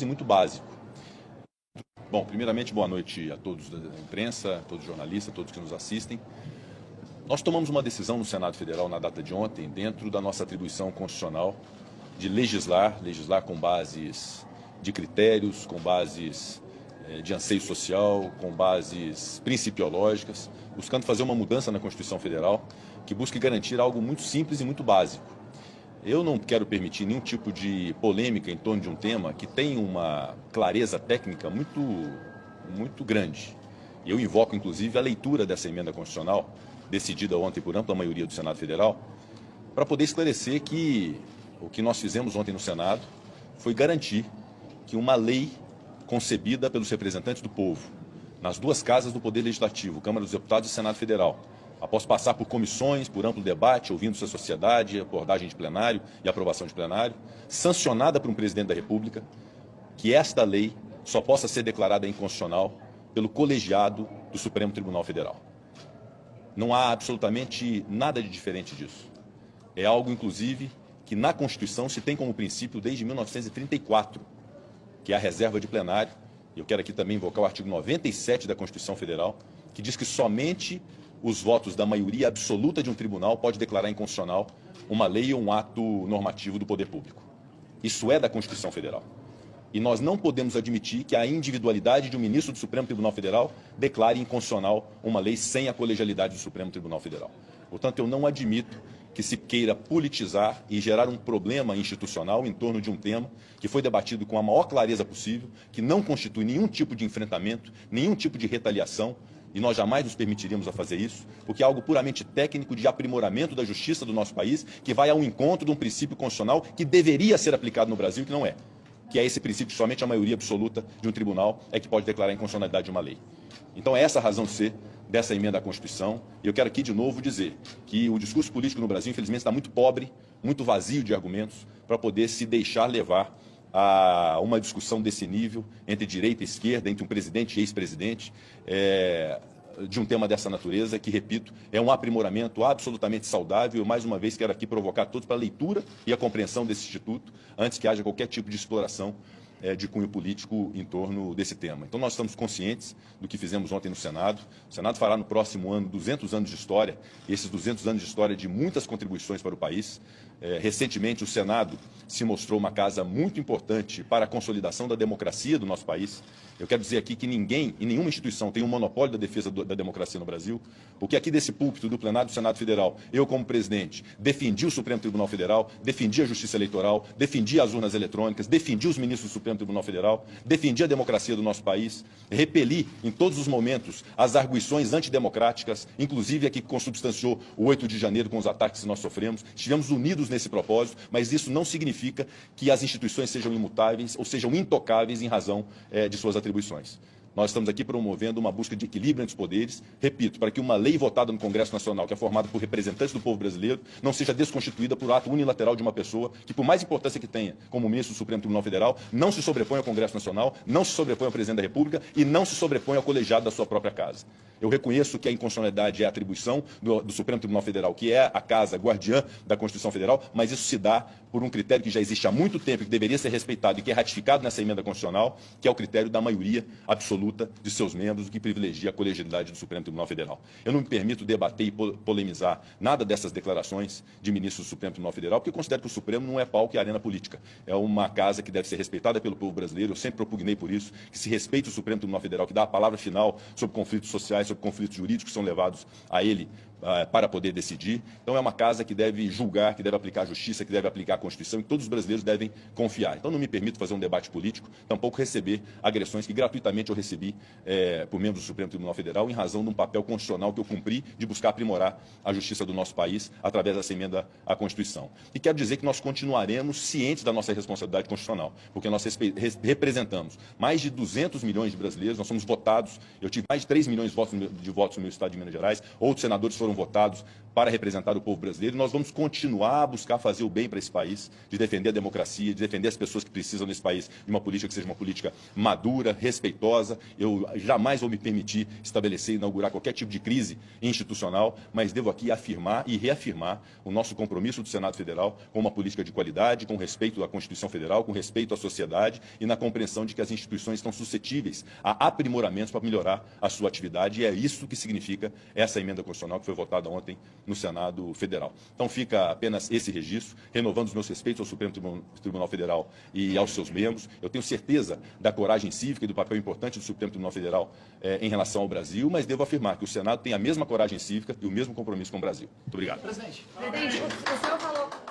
e muito básico. Bom, primeiramente, boa noite a todos da imprensa, a todos os jornalistas, a todos que nos assistem. Nós tomamos uma decisão no Senado Federal na data de ontem, dentro da nossa atribuição constitucional, de legislar com bases de critérios, com bases de anseio social, com bases principiológicas, buscando fazer uma mudança na Constituição Federal que busque garantir algo muito simples e muito básico. Eu não quero permitir nenhum tipo de polêmica em torno de um tema que tem uma clareza técnica muito grande. Eu invoco, inclusive, a leitura dessa emenda constitucional, decidida ontem por ampla maioria do Senado Federal, para poder esclarecer que o que nós fizemos ontem no Senado foi garantir que uma lei concebida pelos representantes do povo, nas duas casas do Poder Legislativo, Câmara dos Deputados e Senado Federal, após passar por comissões, por amplo debate, ouvindo sua sociedade, abordagem de plenário e aprovação de plenário, sancionada por um presidente da República, que esta lei só possa ser declarada inconstitucional pelo colegiado do Supremo Tribunal Federal. Não há absolutamente nada de diferente disso. É algo, inclusive, que na Constituição se tem como princípio desde 1934, que é a reserva de plenário. Eu quero aqui também invocar o artigo 97 da Constituição Federal, que diz que somente os votos da maioria absoluta de um tribunal pode declarar inconstitucional uma lei ou um ato normativo do poder público. Isso é da Constituição Federal. E nós não podemos admitir que a individualidade de um ministro do Supremo Tribunal Federal declare inconstitucional uma lei sem a colegialidade do Supremo Tribunal Federal. Portanto, eu não admito que se queira politizar e gerar um problema institucional em torno de um tema que foi debatido com a maior clareza possível, que não constitui nenhum tipo de enfrentamento, nenhum tipo de retaliação, e nós jamais nos permitiríamos a fazer isso, porque é algo puramente técnico de aprimoramento da justiça do nosso país, que vai ao encontro de um princípio constitucional que deveria ser aplicado no Brasil e que não é. Que é esse princípio que somente a maioria absoluta de um tribunal é que pode declarar a inconstitucionalidade de uma lei. Então é essa a razão de ser dessa emenda à Constituição. E eu quero aqui de novo dizer que o discurso político no Brasil, infelizmente, está muito pobre, muito vazio de argumentos para poder se deixar levar a uma discussão desse nível entre direita e esquerda, entre um presidente e ex-presidente, de um tema dessa natureza, que, repito, é um aprimoramento absolutamente saudável. Eu, mais uma vez, quero aqui provocar todos para a leitura e a compreensão desse Instituto, antes que haja qualquer tipo de exploração de cunho político em torno desse tema. Então, nós estamos conscientes do que fizemos ontem no Senado. O Senado fará no próximo ano 200 anos de história, e esses 200 anos de história de muitas contribuições para o país. Recentemente, o Senado se mostrou uma casa muito importante para a consolidação da democracia do nosso país. Eu quero dizer aqui que ninguém e nenhuma instituição tem um monopólio da defesa da democracia no Brasil, porque aqui desse púlpito do plenário do Senado Federal, eu como presidente, defendi o Supremo Tribunal Federal, defendi a justiça eleitoral, defendi as urnas eletrônicas, defendi os ministros do Supremo Tribunal Federal, defendi a democracia do nosso país, repeli em todos os momentos as arguições antidemocráticas, inclusive a que consubstanciou o 8 de janeiro com os ataques que nós sofremos. Estivemos unidos nesse propósito, mas isso não significa que as instituições sejam imutáveis ou sejam intocáveis em razão de suas atribuições. Nós estamos aqui promovendo uma busca de equilíbrio entre os poderes, repito, para que uma lei votada no Congresso Nacional, que é formada por representantes do povo brasileiro, não seja desconstituída por ato unilateral de uma pessoa que, por mais importância que tenha como ministro do Supremo Tribunal Federal, não se sobrepõe ao Congresso Nacional, não se sobrepõe ao presidente da República e não se sobrepõe ao colegiado da sua própria casa. Eu reconheço que a inconstitucionalidade é a atribuição do Supremo Tribunal Federal, que é a casa guardiã da Constituição Federal, mas isso se dá por um critério que já existe há muito tempo e que deveria ser respeitado e que é ratificado nessa emenda constitucional, que é o critério da maioria absoluta de seus membros, o que privilegia a colegialidade do Supremo Tribunal Federal. Eu não me permito debater e polemizar nada dessas declarações de ministros do Supremo Tribunal Federal, porque eu considero que o Supremo não é palco e arena política. É uma casa que deve ser respeitada pelo povo brasileiro. Eu sempre propugnei por isso, que se respeite o Supremo Tribunal Federal, que dá a palavra final sobre conflitos sociais, sobre conflitos jurídicos que são levados a ele para poder decidir. Então é uma casa que deve julgar, que deve aplicar a justiça, que deve aplicar a Constituição, e todos os brasileiros devem confiar. Então não me permito fazer um debate político, tampouco receber agressões que gratuitamente eu recebi por membros do Supremo Tribunal Federal, em razão de um papel constitucional que eu cumpri de buscar aprimorar a justiça do nosso país através dessa emenda à Constituição. E quero dizer que nós continuaremos cientes da nossa responsabilidade constitucional, porque nós representamos mais de 200 milhões de brasileiros, nós somos votados, eu tive mais de 3 milhões de votos no meu estado de Minas Gerais, outros senadores foram votados para representar o povo brasileiro. Nós vamos continuar a buscar fazer o bem para esse país, de defender a democracia, de defender as pessoas que precisam nesse país de uma política que seja uma política madura, respeitosa. Eu jamais vou me permitir estabelecer e inaugurar qualquer tipo de crise institucional, mas devo aqui afirmar e reafirmar o nosso compromisso do Senado Federal com uma política de qualidade, com respeito à Constituição Federal, com respeito à sociedade e na compreensão de que as instituições estão suscetíveis a aprimoramentos para melhorar a sua atividade, e é isso que significa essa emenda constitucional que foi votada ontem no Senado Federal. Então fica apenas esse registro, renovando os meus respeitos ao Supremo Tribunal Federal e aos seus membros. Eu tenho certeza da coragem cívica e do papel importante do Supremo Tribunal Federal em relação ao Brasil, mas devo afirmar que o Senado tem a mesma coragem cívica e o mesmo compromisso com o Brasil. Muito obrigado. Presidente, o senhor falou...